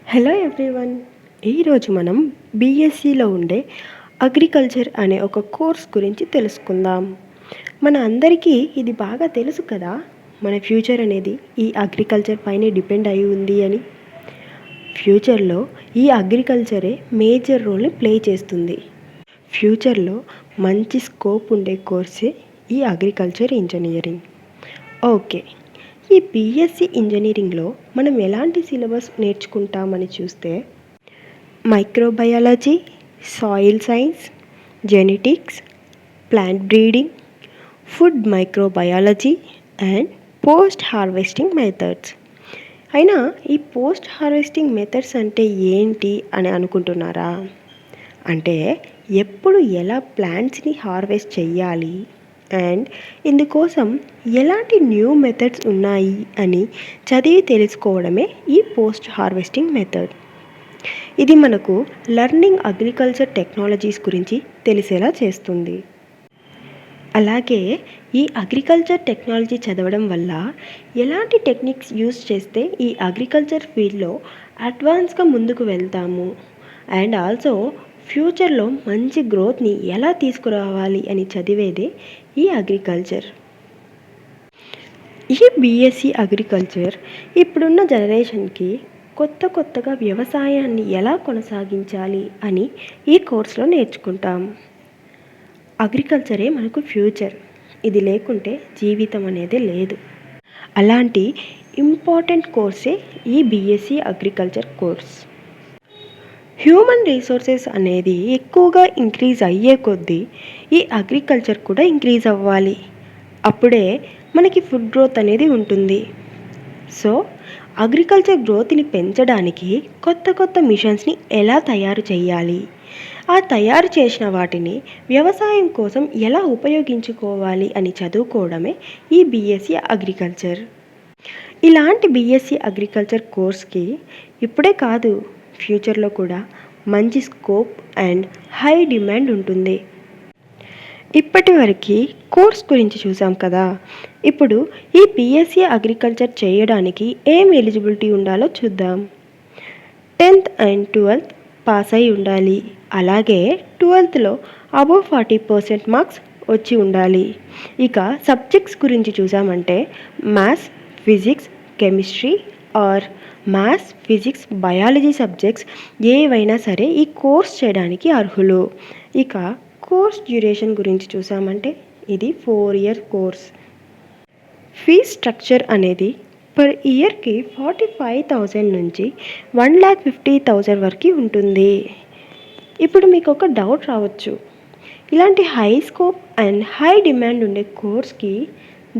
Hello everyone. ఈరోజు మనం బీఎస్సీలో ఉండే అగ్రికల్చర్ అనే ఒక కోర్స్ గురించి తెలుసుకుందాం. మన అందరికీ ఇది బాగా తెలుసు కదా, మన ఫ్యూచర్ అనేది ఈ అగ్రికల్చర్ పైనే డిపెండ్ అయి ఉంది అని. ఫ్యూచర్లో ఈ అగ్రికల్చరే మేజర్ రోల్ని ప్లే చేస్తుంది. ఫ్యూచర్లో మంచి స్కోప్ ఉండే కోర్సే ఈ అగ్రికల్చర్ ఇంజనీరింగ్. ఓకే, ఈ బీఎస్సీ ఇంజనీరింగ్లో మనం ఎలాంటి సిలబస్ నేర్చుకుంటామని చూస్తే microbiology, soil science, genetics, plant breeding, food microbiology and post harvesting methods. అయినా ఈ పోస్ట్ హార్వెస్టింగ్ మెథడ్స్ అంటే ఏంటి అని అనుకుంటున్నారా? అంటే ఎప్పుడు ఎలా ప్లాంట్స్ని హార్వెస్ట్ చెయ్యాలి అండ్ ఇందుకోసం ఎలాంటి న్యూ మెథడ్స్ ఉన్నాయి అని చదివి తెలుసుకోవడమే ఈ పోస్ట్ హార్వెస్టింగ్ మెథడ్. ఇది మనకు లర్నింగ్ అగ్రికల్చర్ టెక్నాలజీస్ గురించి తెలిసేలా చేస్తుంది. అలాగే ఈ అగ్రికల్చర్ టెక్నాలజీ చదవడం వల్ల ఎలాంటి టెక్నిక్స్ యూస్ చేస్తే ఈ అగ్రికల్చర్ ఫీల్డ్లో అడ్వాన్స్గా ముందుకు వెళ్తాము అండ్ ఆల్సో ఫ్యూచర్లో మంచి గ్రోత్ని ఎలా తీసుకురావాలి అని చదివేదే ఈ అగ్రికల్చర్. ఈ బీఎస్సీ అగ్రికల్చర్ ఇప్పుడున్న జనరేషన్కి కొత్తగా వ్యవసాయాన్ని ఎలా కొనసాగించాలి అని ఈ కోర్సులో నేర్చుకుంటాం. అగ్రికల్చరే మనకు ఫ్యూచర్. ఇది లేకుంటే జీవితం అనేది లేదు. అలాంటి ఇంపార్టెంట్ కోర్సే ఈ BSc agriculture course. Human resources అనేది ఎక్కువగా ఇంక్రీజ్ అయ్యే కొద్దీ ఈ అగ్రికల్చర్ కూడా ఇంక్రీజ్ అవ్వాలి. అప్పుడే మనకి ఫుడ్ గ్రోత్ అనేది ఉంటుంది. సో అగ్రికల్చర్ గ్రోత్ని పెంచడానికి కొత్త మిషన్స్ని ఎలా తయారు చేయాలి, ఆ తయారు చేసిన వాటిని వ్యవసాయం కోసం ఎలా ఉపయోగించుకోవాలి అని చదువుకోవడమే ఈ బీఎస్సీ అగ్రికల్చర్. ఇలాంటి బీఎస్సీ అగ్రికల్చర్ కోర్స్కి ఇప్పుడే కాదు, ఫ్యూచర్లో కూడా మంచి స్కోప్ అండ్ హై డిమాండ్ ఉంటుంది. ఇప్పటి వరకు కోర్స్ గురించి చూసాం కదా. ఇప్పుడు ఈ బీఎస్సీ అగ్రికల్చర్ చేయడానికి ఏం ఎలిజిబిలిటీ ఉండాలో చూద్దాం. 10th అండ్ 12th పాస్ అయి ఉండాలి. అలాగే 12thలో అబోవ్ 40% మార్క్స్ వచ్చి ఉండాలి. ఇక సబ్జెక్ట్స్ గురించి చూసామంటే maths, physics, chemistry or maths, physics, biology subjects ఏవైనా సరే ఈ కోర్స్ చేయడానికి అర్హులు. ఇక కోర్స్ డ్యూరేషన్ గురించి చూసామంటే ఇది 4 year కోర్స్. ఫీజ్ స్ట్రక్చర్ అనేది పర్ ఇయర్కి 45,000 నుంచి 1,50,000 వరకు ఉంటుంది. ఇప్పుడు మీకు ఒక డౌట్ రావచ్చు, ఇలాంటి high scope and high demand ఉండే కోర్స్కి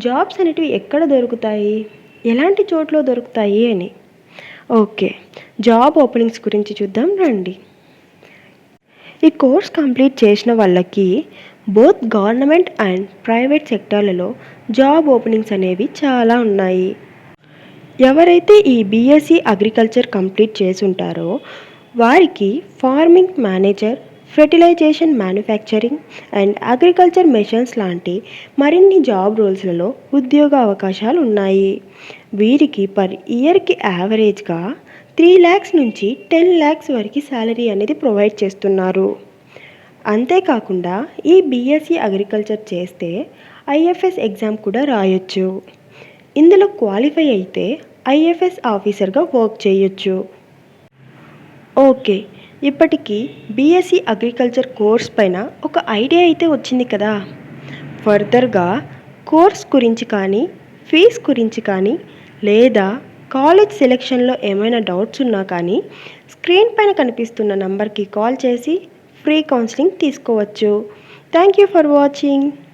జాబ్స్ అనేటివి ఎక్కడ దొరుకుతాయి, ఎలాంటి చోట్ల దొరుకుతాయి అని. ఓకే, జాబ్ ఓపెనింగ్స్ గురించి చూద్దాం రండి. ఈ కోర్స్ కంప్లీట్ చేసిన వాళ్ళకి బోత్ గవర్నమెంట్ అండ్ ప్రైవేట్ సెక్టార్లలో జాబ్ ఓపెనింగ్స్ అనేవి చాలా ఉన్నాయి. ఎవరైతే ఈ బీఎస్సీ అగ్రికల్చర్ కంప్లీట్ చేసుంటారో వారికి farming manager, fertilisation manufacturing and agriculture machines లాంటి మరిన్ని జాబ్ రోల్స్లలో ఉద్యోగ అవకాశాలు ఉన్నాయి. వీరికి పర్ ఇయర్కి యావరేజ్గా 3 lakhs నుంచి 10 lakhs వరకు శాలరీ అనేది ప్రొవైడ్ చేస్తున్నారు. అంతేకాకుండా ఈ బీఎస్సీ అగ్రికల్చర్ చేస్తే ఐఎఫ్ఎస్ ఎగ్జామ్ కూడా రాయొచ్చు. ఇందులో క్వాలిఫై అయితే ఐఎఫ్ఎస్ ఆఫీసర్గా వర్క్ చేయొచ్చు. ఓకే, ఇప్పటికీ బీఎస్సీ అగ్రికల్చర్ కోర్స్ పైన ఒక ఐడియా అయితే వచ్చింది కదా. ఫర్దర్గా కోర్స్ గురించి కానీ, ఫీజ్ గురించి కానీ, లేదా కాలేజ్ సెలెక్షన్లో ఏమైనా డౌట్స్ ఉన్నా కానీ స్క్రీన్ పైన కనిపిస్తున్న నంబర్కి కాల్ చేసి ఫ్రీ కౌన్సిలింగ్ తీసుకోవచ్చు. Thank you for watching.